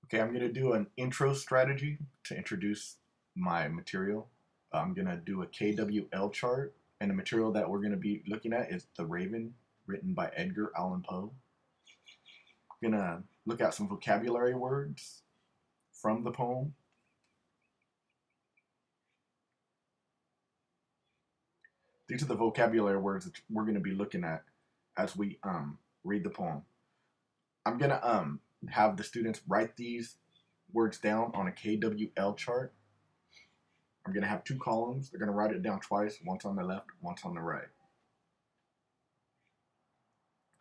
Okay, I'm gonna do an intro strategy to introduce my material. I'm gonna do a KWL chart, and the material that we're gonna be looking at is The Raven, written by Edgar Allan Poe. I'm gonna look at some vocabulary words from the poem. These are the vocabulary words that we're gonna be looking at as we read the poem. I'm gonna have the students write these words down on a KWL chart. I'm going to have two columns. They're going to write it down twice, once on the left, once on the right.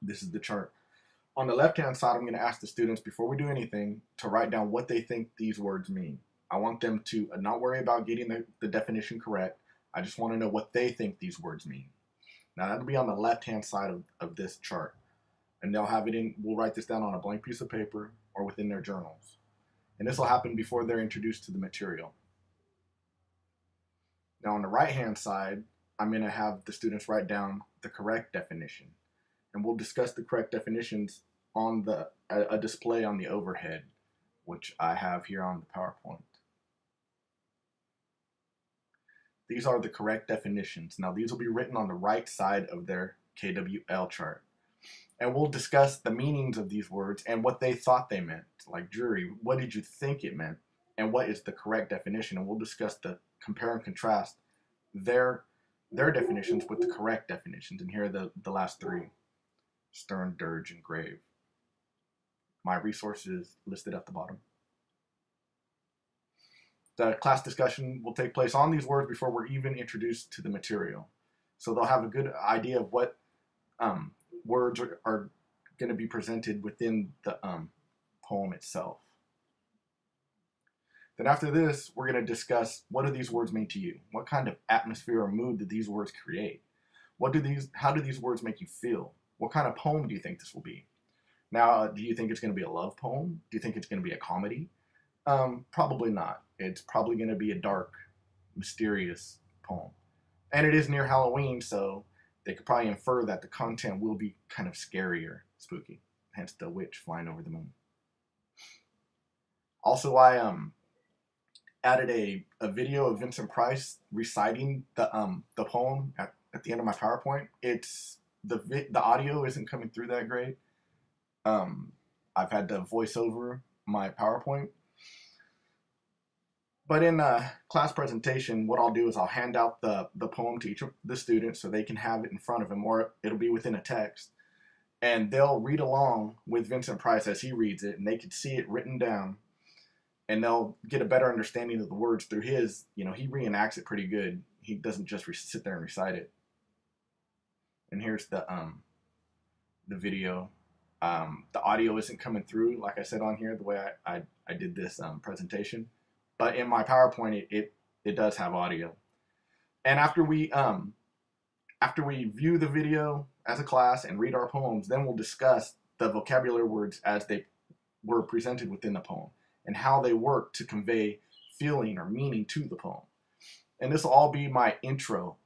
This is the chart. On the left-hand side, I'm going to ask the students, before we do anything, to write down what they think these words mean. I want them to not worry about getting the definition correct. I just want to know what they think these words mean. Now, that'll be on the left-hand side of this chart. And they'll have it in, we'll write this down on a blank piece of paper or within their journals. And this will happen before they're introduced to the material. Now on the right-hand side, I'm going to have the students write down the correct definition. And we'll discuss the correct definitions on a display on the overhead, which I have here on the PowerPoint. These are the correct definitions. Now these will be written on the right side of their KWL chart. And we'll discuss the meanings of these words and what they thought they meant. Like jury, what did you think it meant? And what is the correct definition? And we'll discuss the compare and contrast their definitions with the correct definitions. And here are the last three: stern, dirge, and grave. My resources listed at the bottom. The class discussion will take place on these words before we're even introduced to the material. So they'll have a good idea of what words are going to be presented within the poem itself. Then after this, we're going to discuss, what do these words mean to you? What kind of atmosphere or mood did these words create? How do these words make you feel? What kind of poem do you think this will be? Now, do you think it's going to be a love poem? Do you think it's going to be a comedy? Probably not. It's probably going to be a dark, mysterious poem. And it is near Halloween, so they could probably infer that the content will be kind of scarier, spooky. Hence the witch flying over the moon. Also, I added a video of Vincent Price reciting the poem at the end of my PowerPoint. It's the audio isn't coming through that great. I've had to voice over my PowerPoint. But in a class presentation, what I'll do is I'll hand out the poem to each of the students so they can have it in front of them, or it'll be within a text. And they'll read along with Vincent Price as he reads it, and they can see it written down. And they'll get a better understanding of the words through his, he reenacts it pretty good. He doesn't just sit there and recite it. And here's the video. The audio isn't coming through, like I said on here, the way I did this presentation. But in my PowerPoint, it does have audio. And after we view the video as a class and read our poems, then we'll discuss the vocabulary words as they were presented within the poem and how they work to convey feeling or meaning to the poem. And this will all be my intro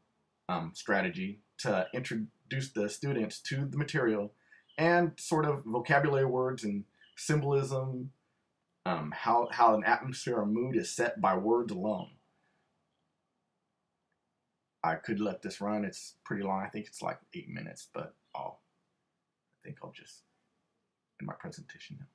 strategy to introduce the students to the material and sort of vocabulary words and symbolism, how an atmosphere or mood is set by words alone. I could let this run. It's pretty long. I think it's like 8 minutes, but I think I'll just end my presentation now.